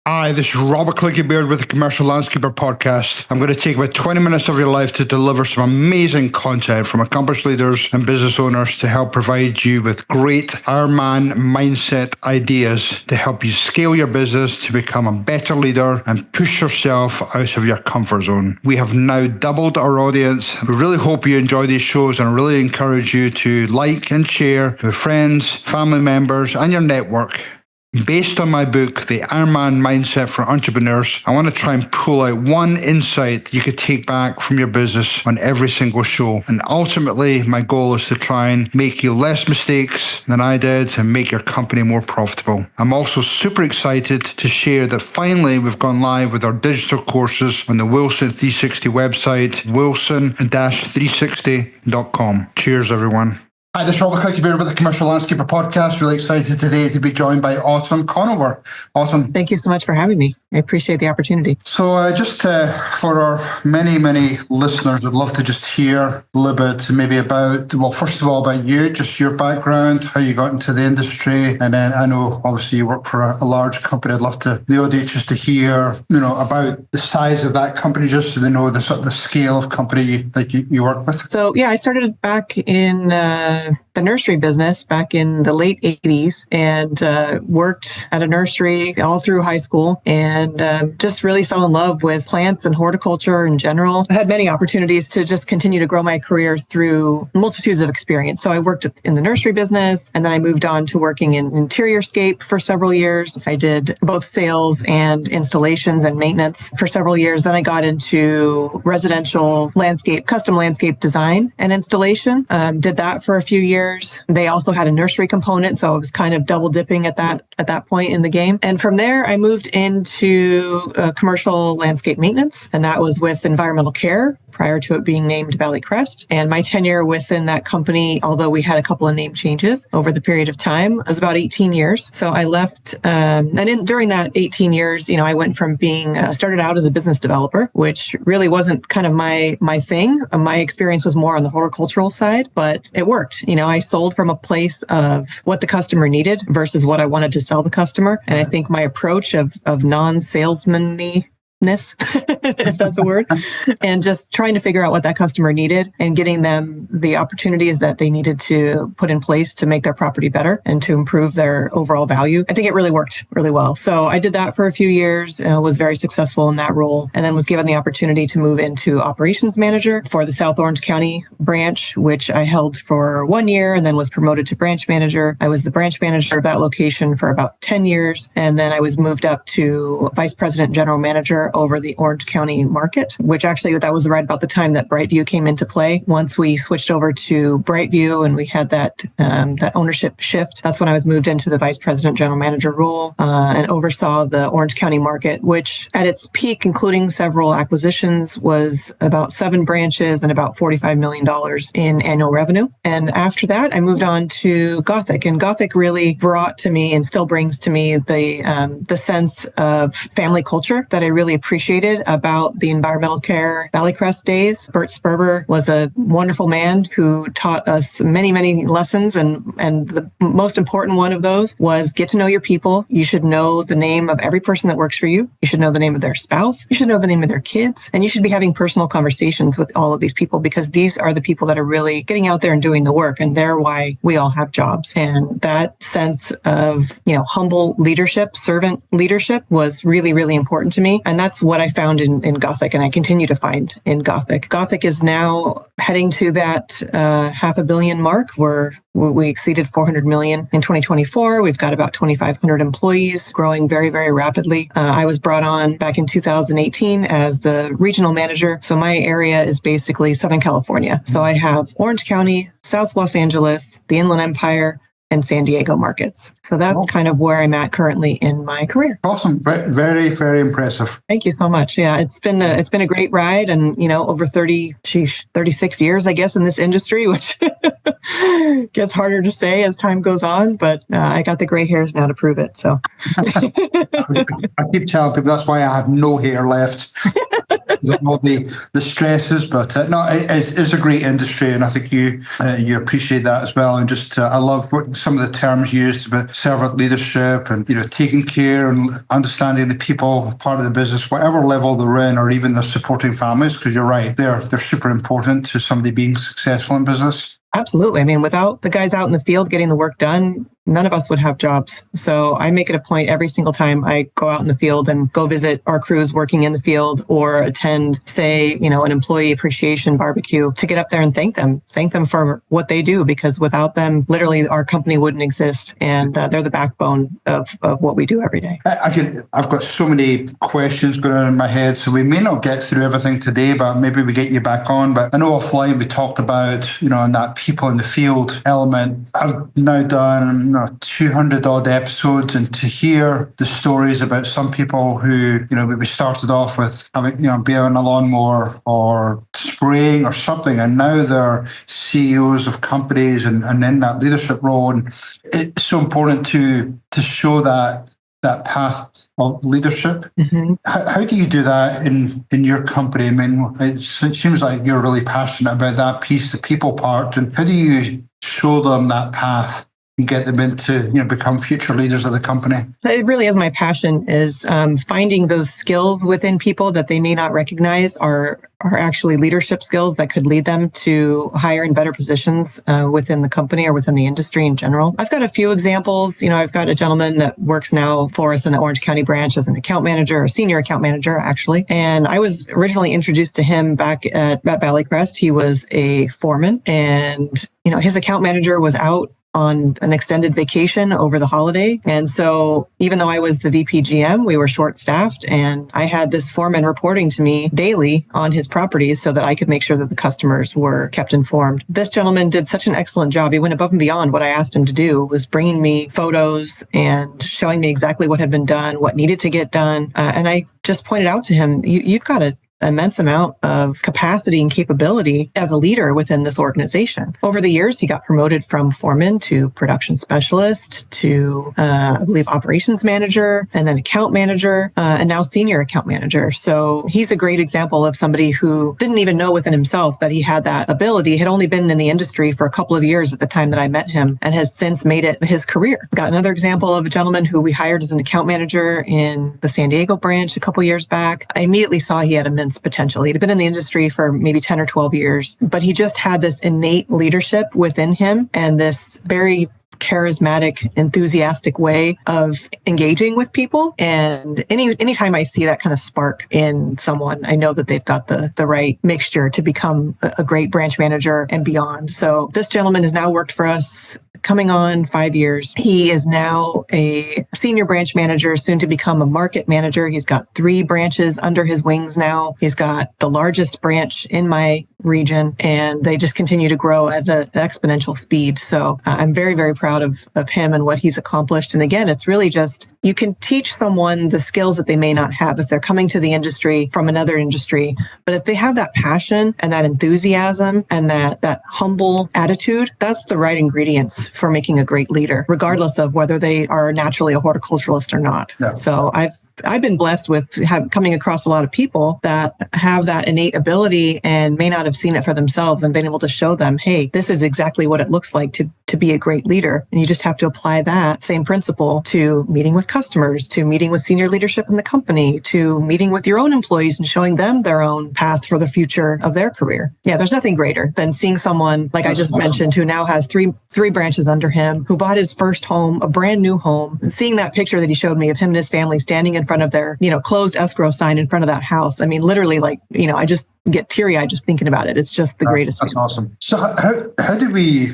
Hi, this is Robert Clickybeard with the Commercial Landscaper Podcast. I'm going to take about 20 minutes of your life to deliver some amazing content from accomplished leaders and business owners to help provide you with great Iron Man mindset ideas to help you scale your business to become a better leader and push yourself out of your comfort zone. We have now doubled our audience. We really hope you enjoy these shows and really encourage you to like and share with friends, family members, and your network. Based on my book, The Iron Man Mindset for Entrepreneurs, I want to try and pull out one insight you could take back from your business on every single show. And ultimately, my goal is to try and make you less mistakes than I did and make your company more profitable. I'm also super excited to share that finally we've gone live with our digital courses on the Wilson 360 website, wilson-360.com. Cheers, everyone. Hi, this is Robert Clickybeard with the Commercial Landscaper Podcast. Really excited today to be joined by Autumn Conover. Autumn. Thank you so much for having me. I appreciate the opportunity. So just for our many listeners, I'd love to just hear a little bit maybe about, well, first of all, about you, just your background, how you got into the industry. And then I know, obviously, you work for a large company. I'd love the audience just to hear, about the size of that company, just so they know the sort of the scale of company that you work with. So, I started back in the nursery business back in the late 80s and worked at a nursery all through high school and just really fell in love with plants and horticulture in general. I had many opportunities to just continue to grow my career through multitudes of experience. So I worked in the nursery business and then I moved on to working in interior-scape for several years. I did both sales and installations and maintenance for several years. Then I got into residential landscape, custom landscape design and installation. Did that for a few years. They also had a nursery component, so I was kind of double dipping at that point in the game. And from there, I moved into commercial landscape maintenance, and that was with environmental care prior to it being named Valley Crest. And my tenure within that company, although we had a couple of name changes over the period of time, was about 18 years. So I left, during that 18 years, I went from being started out as a business developer, which really wasn't kind of my thing. My experience was more on the horticultural side, but it worked. I sold from a place of what the customer needed versus what I wanted to sell the customer. And I think my approach of non-salesman-y, if that's a word, and just trying to figure out what that customer needed and getting them the opportunities that they needed to put in place to make their property better and to improve their overall value. I think it really worked really well. So I did that for a few years, was very successful in that role, and then was given the opportunity to move into operations manager for the South Orange County branch, which I held for 1 year and then was promoted to branch manager. I was the branch manager of that location for about 10 years. And then I was moved up to vice president, general manager over the Orange County market, which actually that was right about the time that Brightview came into play. Once we switched over to Brightview and we had that ownership shift, that's when I was moved into the vice president general manager role and oversaw the Orange County market, which at its peak, including several acquisitions, was about 7 branches and about $45 million in annual revenue. And after that, I moved on to Gothic, and Gothic really brought to me and still brings to me the sense of family culture that I really appreciated about the environmental care Valley Crest days. Bert Sperber was a wonderful man who taught us many lessons, and the most important one of those was get to know your people. You should know the name of every person that works for you. You should know the name of their spouse. You should know the name of their kids, and you should be having personal conversations with all of these people because these are the people that are really getting out there and doing the work, and they're why we all have jobs. And that sense of humble leadership, servant leadership was really important to me, and that's what I found in Gothic, and I continue to find in Gothic. Gothic is now heading to that $500 million mark where we exceeded 400 million in 2024. We've got about 2,500 employees, growing very rapidly. I was brought on back in 2018 as the regional manager. So my area is basically Southern California. So I have Orange County, South Los Angeles, the Inland Empire, and San Diego markets. So that's kind of where I'm at currently in my career. Awesome. Very impressive. Thank you so much. Yeah, it's been a great ride, and over 36 years, I guess, in this industry, which gets harder to say as time goes on, but I got the gray hairs now to prove it. So I keep telling people that's why I have no hair left. all the stresses, but no, it's a great industry, and I think you appreciate that as well. And just I love what some of the terms used about servant leadership and taking care and understanding the people part of the business, whatever level they're in, or even the supporting families. Because you're right, they're super important to somebody being successful in business. Absolutely. I mean, without the guys out in the field getting the work done, none of us would have jobs. So I make it a point every single time I go out in the field and go visit our crews working in the field or attend, say, an employee appreciation barbecue, to get up there and thank them for what they do, because without them, literally our company wouldn't exist. And they're the backbone of what we do every day. I've got so many questions going on in my head, so we may not get through everything today, but maybe we get you back on. But I know offline we talked about, on that people in the field element. I've now done 200 odd episodes, and to hear the stories about some people who, we started off with having, being on a lawnmower or spraying or something, and now they're CEOs of companies and in that leadership role. And it's so important to show that path of leadership. Mm-hmm. How do you do that in your company? I mean, it seems like you're really passionate about that piece, the people part. And how do you show them that path and get them into, become future leaders of the company? It really is my passion, is finding those skills within people that they may not recognize are actually leadership skills that could lead them to higher and better positions within the company or within the industry in general. I've got a few examples. I've got a gentleman that works now for us in the Orange County branch as an account manager, or senior account manager, actually. And I was originally introduced to him back at Valleycrest. He was a foreman, and, his account manager was out on an extended vacation over the holiday. And so even though I was the VP GM, we were short staffed, and I had this foreman reporting to me daily on his properties so that I could make sure that the customers were kept informed. This gentleman did such an excellent job. He went above and beyond what I asked him to do, was bringing me photos and showing me exactly what had been done, what needed to get done. And I just pointed out to him, you've got an immense amount of capacity and capability as a leader within this organization. Over the years, he got promoted from foreman to production specialist to, I believe, operations manager, and then account manager, and now senior account manager. So he's a great example of somebody who didn't even know within himself that he had that ability. He had only been in the industry for a couple of years at the time that I met him, and has since made it his career. Got another example of a gentleman who we hired as an account manager in the San Diego branch a couple years back. I immediately saw he had immense potential. He'd been in the industry for maybe 10 or 12 years, but he just had this innate leadership within him and this very charismatic, enthusiastic way of engaging with people. And anytime I see that kind of spark in someone, I know that they've got the right mixture to become a great branch manager and beyond. So this gentleman has now worked for us coming on 5 years. He is now a senior branch manager, soon to become a market manager. He's got 3 branches under his wings now. He's got the largest branch in my region, and they just continue to grow at an exponential speed. So I'm very, very proud of him and what he's accomplished. And again, it's really just, you can teach someone the skills that they may not have if they're coming to the industry from another industry. But if they have that passion and that enthusiasm and that humble attitude, that's the right ingredients for making a great leader, regardless of whether they are naturally a horticulturalist or not. Yeah. So I've been blessed with coming across a lot of people that have that innate ability and may not have seen it for themselves, and been able to show them, hey, this is exactly what it looks like to be a great leader. And you just have to apply that same principle to meeting with customers, to meeting with senior leadership in the company, to meeting with your own employees and showing them their own path for the future of their career. Yeah, there's nothing greater than seeing someone, like I just mentioned, who now has three branches under him, who bought his first home, a brand new home, and seeing that picture that he showed me of him and his family standing in front of their, closed escrow sign in front of that house. I mean, literally, I just get teary-eyed just thinking about it. It's just the greatest. That's awesome. So how do we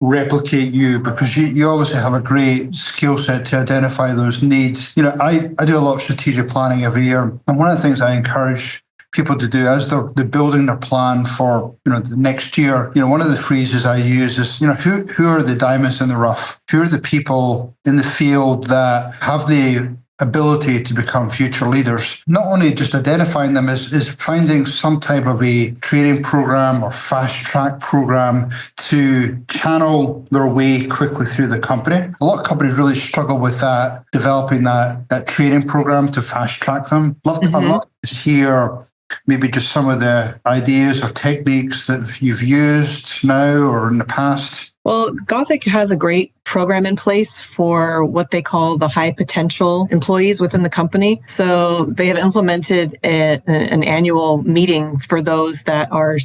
replicate you? Because you obviously have a great skill set to identify those needs. I do a lot of strategic planning every year. And one of the things I encourage people to do as they're building their plan for, the next year, one of the phrases I use is, who are the diamonds in the rough? Who are the people in the field that have the ability to become future leaders? Not only just identifying them is finding some type of a training program or fast track program to channel their way quickly through the company. A lot of companies really struggle with that, developing that training program to fast track them. I'd love to hear maybe just some of the ideas or techniques that you've used now or in the past? Well, Gothic has a great program in place for what they call the high potential employees within the company. So they have implemented an annual meeting for those that are,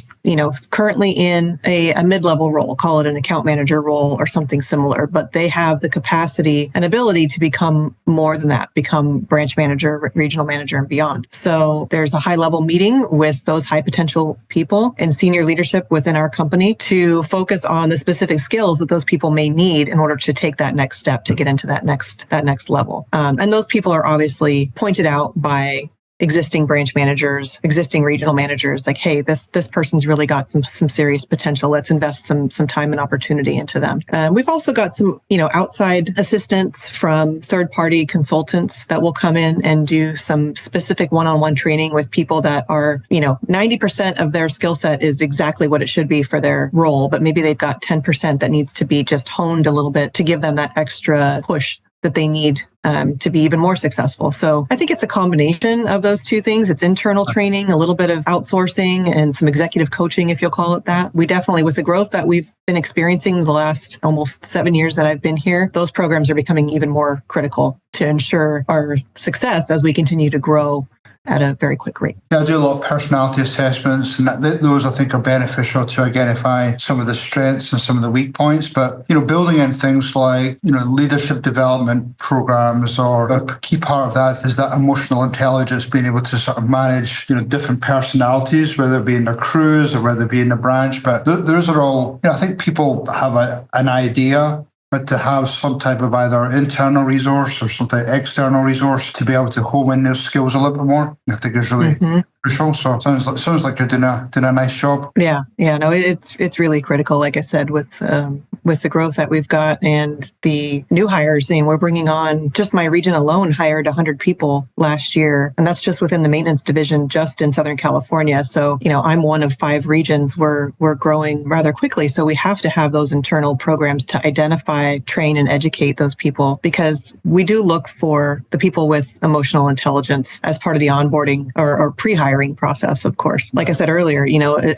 currently in a mid-level role, call it an account manager role or something similar, but they have the capacity and ability to become more than that, become branch manager, regional manager, and beyond. So there's a high-level meeting with those high potential people and senior leadership within our company to focus on the specific skills that those people may need in order to take that next step to get into that next level. And those people are obviously pointed out by existing branch managers, existing regional managers, like, hey, this person's really got some serious potential. Let's invest some time and opportunity into them. We've also got some, outside assistance from third-party consultants that will come in and do some specific one-on-one training with people that are, 90% of their skill set is exactly what it should be for their role, but maybe they've got 10% that needs to be just honed a little bit to give them that extra push that they need to be even more successful. So I think it's a combination of those two things. It's internal training, a little bit of outsourcing, and some executive coaching, if you'll call it that. We definitely, with the growth that we've been experiencing the last almost 7 years that I've been here, those programs are becoming even more critical to ensure our success as we continue to grow at a very quick rate. Yeah, I do a lot of personality assessments, and those I think are beneficial to identify some of the strengths and some of the weak points. But, building in things like, leadership development programs, or a key part of that is that emotional intelligence, being able to sort of manage, different personalities, whether it be in their crews or whether it be in the branch. But those are all, I think people have an idea, but to have some type of either internal resource or some type of external resource to be able to hone in those skills a little bit more, I think is really crucial. So it sounds like you're doing a nice job. Yeah, no, it's really critical. Like I said, with the growth that we've got and the new hires, we're bringing on, just my region alone hired 100 people last year, and that's just within the maintenance division, just in Southern California. So I'm one of 5 regions. We're growing rather quickly, so we have to have those internal programs to identify, train, and educate those people, because we do look for the people with emotional intelligence as part of the onboarding or pre-hiring process, of course. Like I said earlier,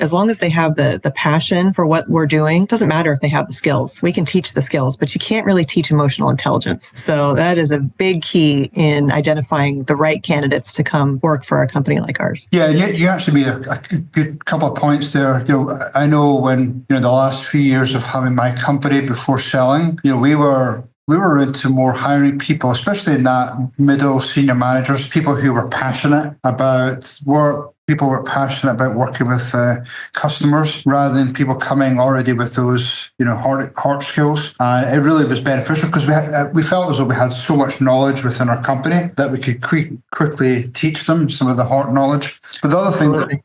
as long as they have the passion for what we're doing, doesn't matter if they have the skills. We can teach the skills, but you can't really teach emotional intelligence. So that is a big key in identifying the right candidates to come work for a company like ours. Yeah, and you actually made a good couple of points there. I know when, the last few years of having my company before selling, we were into more hiring people, especially in that middle senior managers, people who were passionate about work, people were passionate about working with customers, rather than people coming already with those, hard skills. It really was beneficial because we felt as though we had so much knowledge within our company that we could quickly teach them some of the hard knowledge. But the other thing that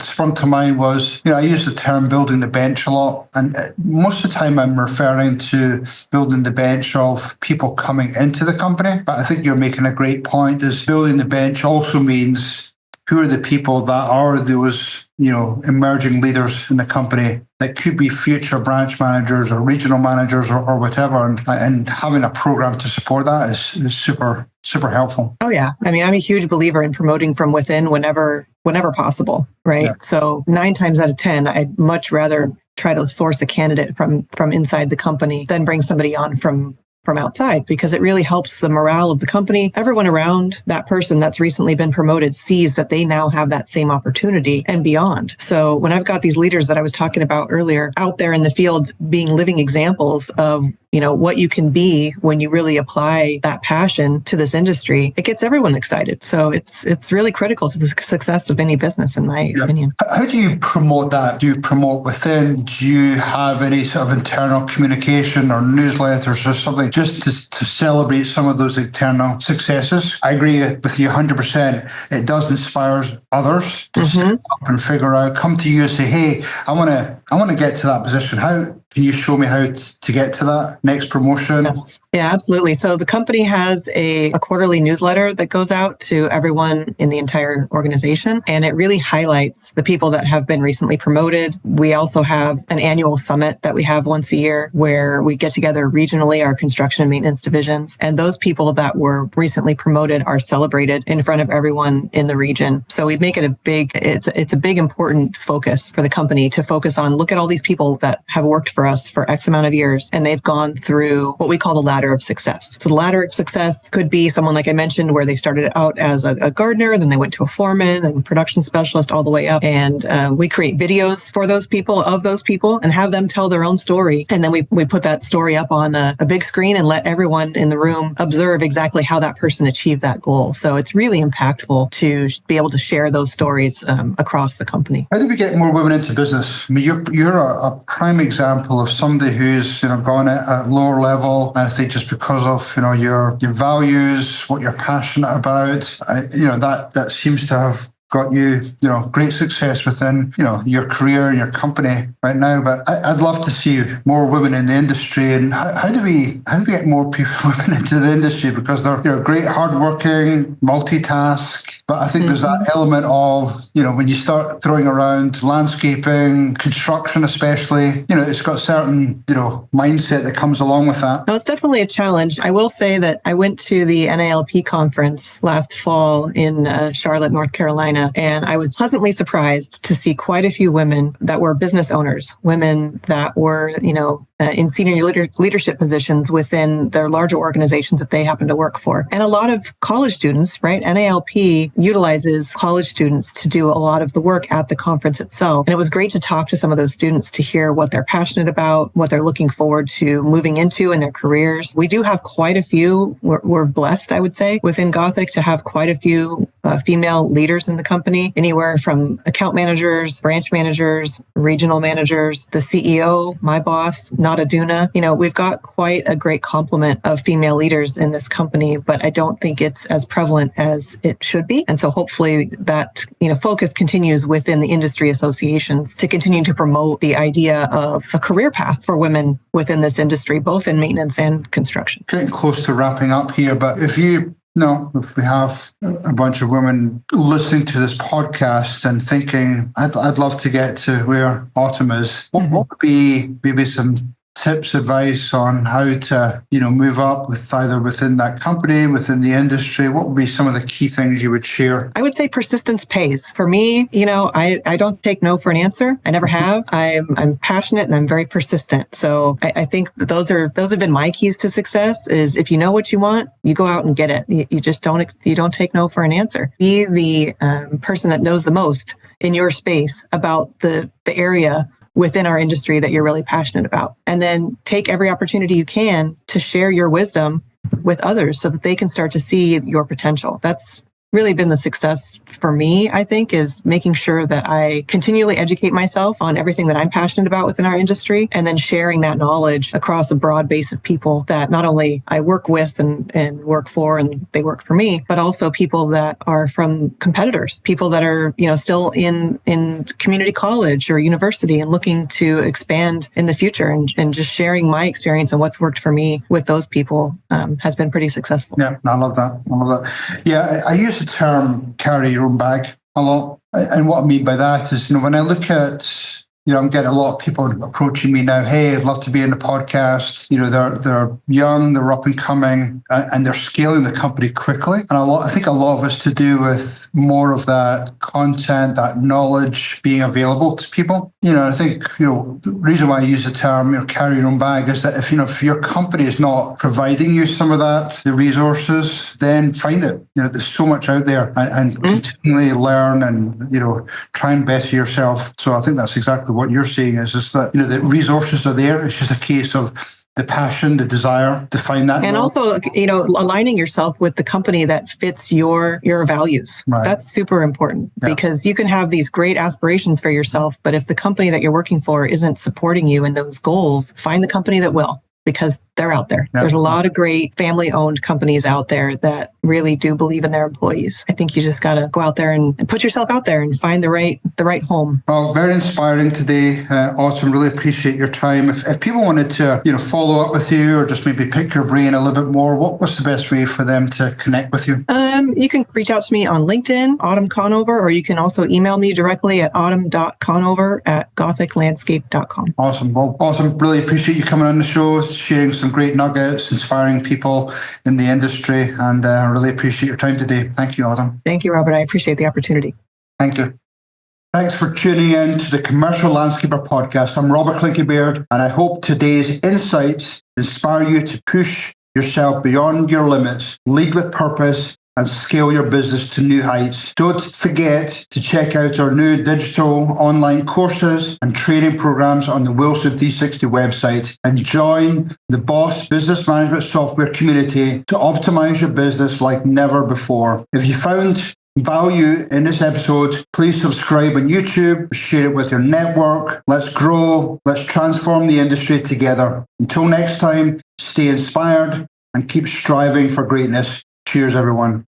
sprung to mind was, I use the term building the bench a lot. And most of the time I'm referring to building the bench of people coming into the company. But I think you're making a great point, is building the bench also means who are the people that are those, emerging leaders in the company that could be future branch managers or regional managers or whatever. And having a program to support that is super, super helpful. Oh, yeah. I'm a huge believer in promoting from within whenever possible, right? Yeah. So 9 times out of 10, I'd much rather try to source a candidate from inside the company than bring somebody on from outside, because it really helps the morale of the company. Everyone around that person that's recently been promoted sees that they now have that same opportunity and beyond. So when I've got these leaders that I was talking about earlier out there in the field being living examples of what you can be when you really apply that passion to this industry, it gets everyone excited. So it's really critical to the success of any business, in my opinion. How do you promote that? Do you promote within? Do you have any sort of internal communication or newsletters or something just to celebrate some of those internal successes? I agree with you 100%. It does inspire others to step up and come to you and say, hey, I want to get to that position. How can you show me how to get to that next promotion? Yeah, absolutely. So the company has a quarterly newsletter that goes out to everyone in the entire organization, and it really highlights the people that have been recently promoted. We also have an annual summit that we have once a year where we get together regionally, our construction and maintenance divisions, and those people that were recently promoted are celebrated in front of everyone in the region. So we make it it's a big important focus for the company to focus on, look at all these people that have worked for us for X amount of years, and they've gone through what we call the ladder of success. So the ladder of success could be someone, like I mentioned, where they started out as a gardener, then they went to a foreman and production specialist all the way up. And we create videos for those people, and have them tell their own story. And then we put that story up on a big screen and let everyone in the room observe exactly how that person achieved that goal. So it's really impactful to be able to share those stories across the company. How do we get more women into business? I mean, you're a prime example of somebody who's gone at lower level, and I think just because of your values, what you're passionate about, that seems to have got you great success within your career and your company right now. But I'd love to see more women in the industry. And how do we get more women into the industry? Because they're great, hardworking, multitask. But I think there's that element of, when you start throwing around landscaping, construction especially, it's got certain, mindset that comes along with that. No, it's definitely a challenge. I will say that I went to the NALP conference last fall in Charlotte, North Carolina, and I was pleasantly surprised to see quite a few women that were business owners, women that were, in senior leadership positions within their larger organizations that they happen to work for. And a lot of college students, right? NALP utilizes college students to do a lot of the work at the conference itself. And it was great to talk to some of those students to hear what they're passionate about, what they're looking forward to moving into in their careers. We do have quite a few, we're blessed, I would say, within Gothic to have quite a few female leaders in the company, anywhere from account managers, branch managers, regional managers, the CEO, my boss, not Aduna. We've got quite a great complement of female leaders in this company, but I don't think it's as prevalent as it should be. And so hopefully that, focus continues within the industry associations to continue to promote the idea of a career path for women within this industry, both in maintenance and construction. Getting close to wrapping up here, but if we have a bunch of women listening to this podcast and thinking, I'd love to get to where Autumn is, what would be maybe some tips, advice on how to, move up with either within that company, within the industry? What would be some of the key things you would share? I would say persistence pays. For me, I don't take no for an answer. I never have. I'm passionate and I'm very persistent. So I think that those have been my keys to success. Is if you know what you want, you go out and get it. You just don't take no for an answer. Be the person that knows the most in your space about the area within our industry that you're really passionate about. And then take every opportunity you can to share your wisdom with others so that they can start to see your potential. That's really been the success for me, I think, is making sure that I continually educate myself on everything that I'm passionate about within our industry, and then sharing that knowledge across a broad base of people that not only I work with and work for and they work for me, but also people that are from competitors, people that are, still in community college or university and looking to expand in the future, and just sharing my experience and what's worked for me with those people has been pretty successful. Yeah, I love that. Yeah, I use the term carry your own bag a lot. And what I mean by that is, when I look at, I'm getting a lot of people approaching me now. Hey, I'd love to be in the podcast. They're young, they're up and coming, and they're scaling the company quickly. And I think a lot of it's to do with more of that content, that knowledge being available to people. I think, the reason why I use the term, carry your own bag is that if your company is not providing you some of that, the resources, then find it. There's so much out there, and continually learn and, try and better yourself. So I think that's exactly what you're saying is that, the resources are there. It's just a case of the passion, the desire to find that. And also, aligning yourself with the company that fits your values. Right. That's super important because you can have these great aspirations for yourself, but if the company that you're working for isn't supporting you in those goals, find the company that will. because they're out there. Yep. There's a lot of great family-owned companies out there that really do believe in their employees. I think you just got to go out there and put yourself out there and find the right home. Well, very inspiring today. Awesome. Really appreciate your time. If people wanted to, follow up with you or just maybe pick your brain a little bit more, what's the best way for them to connect with you? You can reach out to me on LinkedIn, Autumn Conover, or you can also email me directly at autumn.conover@gothiclandscape.com. Awesome. Well, awesome. Really appreciate you coming on the show, sharing some great nuggets, inspiring people in the industry, and I really appreciate your time today. Thank you, Autumn. Thank you, Robert. I appreciate the opportunity. Thank you. Thanks for tuning in to the Commercial Landscaper Podcast. I'm Robert Clinky-Baird, and I hope today's insights inspire you to push yourself beyond your limits, lead with purpose, and scale your business to new heights. Don't forget to check out our new digital online courses and training programs on the Wilson 360 website, and join the Boss Business Management Software community to optimize your business like never before. If you found value in this episode, please subscribe on YouTube, share it with your network. Let's grow, let's transform the industry together. Until next time, stay inspired and keep striving for greatness. Cheers, everyone.